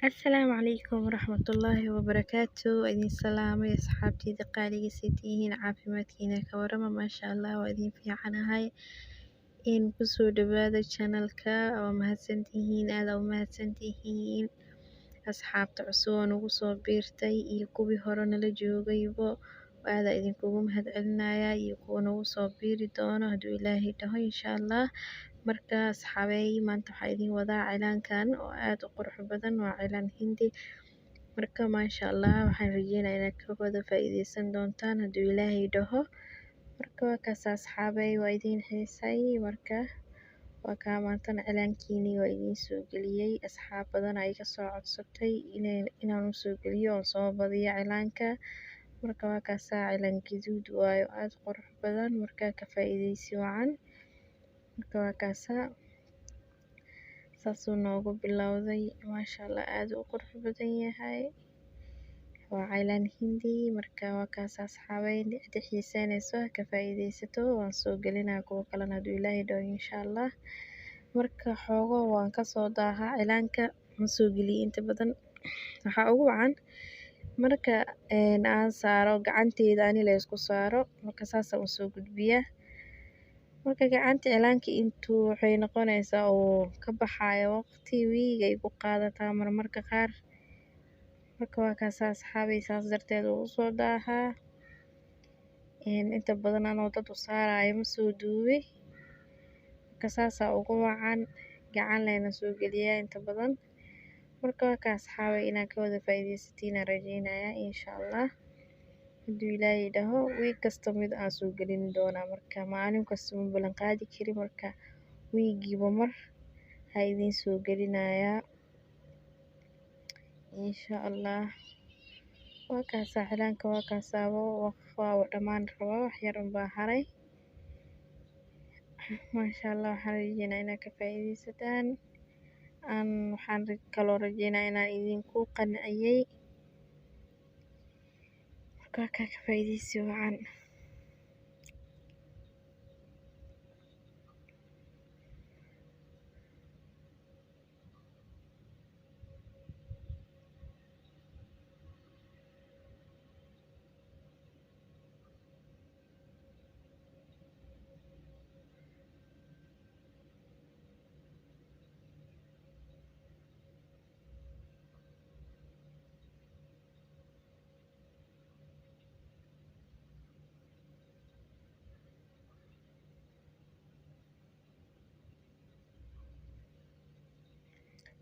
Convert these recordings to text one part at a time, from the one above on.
Asalaamu calaykum waraxmatullaahi wabarakaatu. Idin salaamay asxaabtayda qaaliga tihiin caafimaadkiina ka warama maasha Allah waa idin fiicanahay in kusoo dhawaada channelka waa mahadsantihiin aad u mahadsantihiin asxaabta cusub oo nagu soo biirtay iyo kuwii hore nala joogaybo aad idinkugu mahadcelinaya iyo kuwa nagu soo biiri doono hadduu Ilaahay dhaho insha Allah. Marka asxaabay maanta waxaa idin wadaa cilaankan oo aad u qurux badan waa cilaan hindi marka maasha Allah waxaan rajeynayaa inaad ka wada faa'iideysan doontaan hadduu Ilaahay dhaho. Marka waa kaas asxaabay waa idin heesay marka waa ka maantan cilaankiini waa idin soo geliyay asxaab badan ay ka soo codsatay inaan u soo geliyo oo soo badiyo cilaanka. Marka waa kaas cilaan gaduud waayo aad qurux badan marka ka faa'iideysi wacan. Marka waa kaas saasuu noogu bilowday maasha Allah aad u qurux badan yahay waa cilaan hindi marka waa kaas asxaabay cid xiiseynayso ka faa'iideysato waan soo gelinaa kuwa kalena hadduu Ilaahay dhaho insha Allah. Marka xoogo waan ka soo daahaa cilaanka ma soo geliyo inta badan waxaa ugu wacan marka aan saaro gacanteyda ani la isku saaro marka saas u soo gudbiya marka gacanta cilaanka intuu waxay noqonaysaa oo ka baxayo waqti wiigay ku qaadataa marmarka qaar. Marka waa kaas asxaabay saas darteed u soo daahaa inta badan anoo dad u saarayo ma soo duubi marka saas ugu wacan gacan lehna soo geliya inta badan. Marka waa kaas asxaabay inaan ka wada faa'iideysatiin rajeynaya insha Allah hadduu Ilaahay dhaho wiig kasta mid aan soo gelin doona marka maalin kasta ma balan qaadi kari marka wiigiiba mar ha idin soo gelinaya insha Allah. waa kaas cilaanka waa kaas waa dhamaan raba wax yar baa haray maasha Allah waxaan rajeynayaa inaad ka faa'iideysataan waxaan kaloo rajeynayaa inaan idinku qanciyay marka ka faa'iideysi wacan.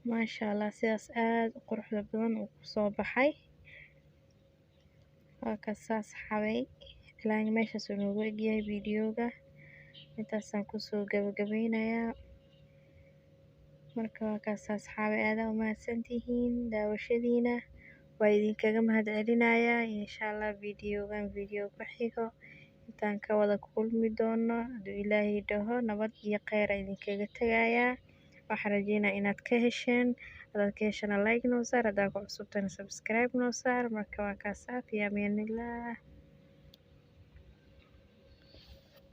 maasha Allah sidaas aad u qurux badan uu ku soo baxay waa kaas asxaabay cilaan meeshaas uu noogu egyahay videoga intaasaan ku soo gabagabeynayaa. Marka waa kaas asxaabay aad u mahadsantihiin daawashadiina waa idinkaga mahadcelinayaa insha Allah videogan video ku xigo intaan ka wada kulmi doono hadduu Ilaahay dhaho nabad iyo kheyr idinkaga tagayaa. waxaan rajeynayaa inaad ka hesheen hadaad ka heshana like noo saar hadaa ku cusubtana subscribe noo saar marka waa kaas fi amaanillah.